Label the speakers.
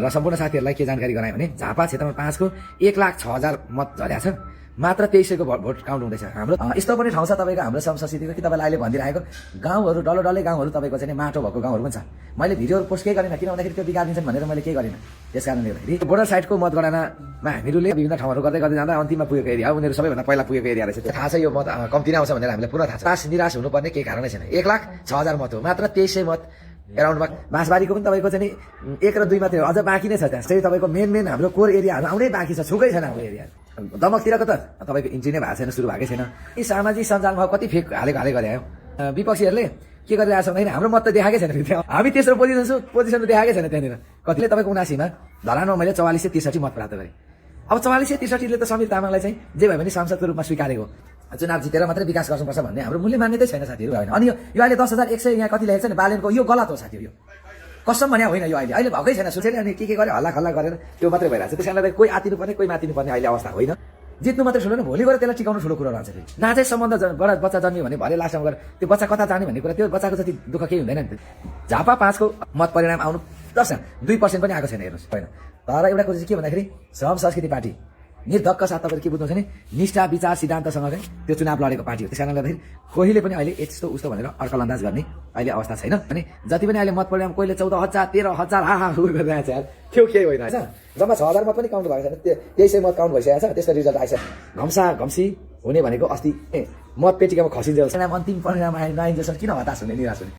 Speaker 1: र सम्पूर्ण साथीहरूलाई के जानकारी गराएँ भने झापा क्षेत्रमा 5 को 1,06,000 मत झरेको छ। मात्र 2300 को भोट काउन्ट हुँदैछ। हाम्रो यस्तो पनि ठाउँ छ तपाईँको हाम्रो संस्कृतिको कि तपाईँलाई अहिले भनिदिरहेको गाउँहरू डल्लै गाउँहरू तपाईँको चाहिँ माटो भएको गाउँहरू पनि छ। मैले भिडियोहरू पोस्ट केही गरेन, किन भन्दाखेरि त्यो बिगारिदिन्छन् भनेर मैले केही गरिनँ। त्यस कारणले गर्दाखेरि बोर्डर साइडको मतगणनामा हामीले विभिन्न ठाउँहरू गर्दै जाँदा अन्तिममा पुगेको एरिया हो। उनीहरू सबैभन्दा पहिला पुगेको एरिया रहेछ। थाहा छ यो मत कम्ती नै आउँछ भनेर हामीलाई पुरा थाहा छ। निराश हुनुपर्ने केही कारणै छैन। 1,06,000 मत हो, मात्र 2300 मत एराउन्डमा। बाँसबारीको पनि तपाईँको चाहिँ 1 र 2 मात्रै हो, अझ बाँकी नै छ। त्यहाँ चाहिँ तपाईँको मेन हाम्रो कोर एरियाहरू आउनै बाँकी छ, छुकै छैन हाम्रो एरिया। दमकतिरको त तपाईँको इन्ट्री नै भएको छैन, सुरु भएकै छैन। यी सामाजिक सञ्जालमा कति फेक हाले गरे आयो विपक्षीहरूले। के गरिरहेको छ भन्दाखेरि हाम्रो मत त देखाएकै छैन। हामी तेस्रो पोजिसन देखाएकै छैन त्यहाँनिर। कतिले तपाईँको 79मा धरानमा मैले 4463 मत प्राप्त गरेँ। अब 4463ले त समीर तामाङलाई चाहिँ जे भए पनि सांसदको रूपमा स्वीकारेको, चुनाव जितेर मात्रै विकास गर्नुपर्छ भन्ने हाम्रो मूल्य मान्यतै छैन साथीहरू। होइन, अनि यो अहिले 10,100 यहाँ कति लेखेको छ नि बालेनको, यो गलत हो साथीहरू। यो कसम भने होइन, यो अहिले भएकै छैन। सुसेले अनि के गरे हल्ला खल्ला गरेर त्यो मात्रै भइरहेको छ। त्यस कारणले कोही आतिनुपर्ने कोही मातिनुपर्ने अहिले अवस्था होइन। जित्नु मात्रै ठुलो न, भोलि गएर त्यसलाई टिकाउनु ठुलो कुरो रहन्छ। फेरि नाचै सम्बन्ध बच्चा जन्मियो भने भरे लास्टमा गएर त्यो बच्चा कता जाने भन्ने कुरा, त्यो बच्चाको जति दुःख केही हुँदैन नि। झापा 5 को मत परिणाम आउनु 2% पनि आएको छैन हेर्नुहोस्। होइन, तर एउटा कुरा चाहिँ के भन्दाखेरि श्रम संस्कृति पार्टी निर्धक्क साथ तपाईँहरू के बुझ्नुहुन्छ भने निष्ठा विचार सिद्धान्तसँग चाहिँ त्यो चुनाव लडेको पार्टी हो। त्यस कारणले गर्दाखेरि कोहीले पनि अहिले यस्तो उस्तो भनेर अड्कल अन्दाज गर्ने अहिले अवस्था छैन। अनि जति पनि अहिले मत परिणाम कोहीले 14,000 13,000 हा गरिरहेको छ यार, त्यो केही होइन। जम्मा 6,000 मत पनि काउन्ट भएको छैन, 2300 मत काउन्ट भइसकेको छ। त्यसको रिजल्ट आइसक्यो। घम्सी हुने भनेको अस्ति मत पेटिकामा खसिन्छ। अन्तिम परिणाम नआइन्जेलसम्म किन हताश हुने, निराश हुने।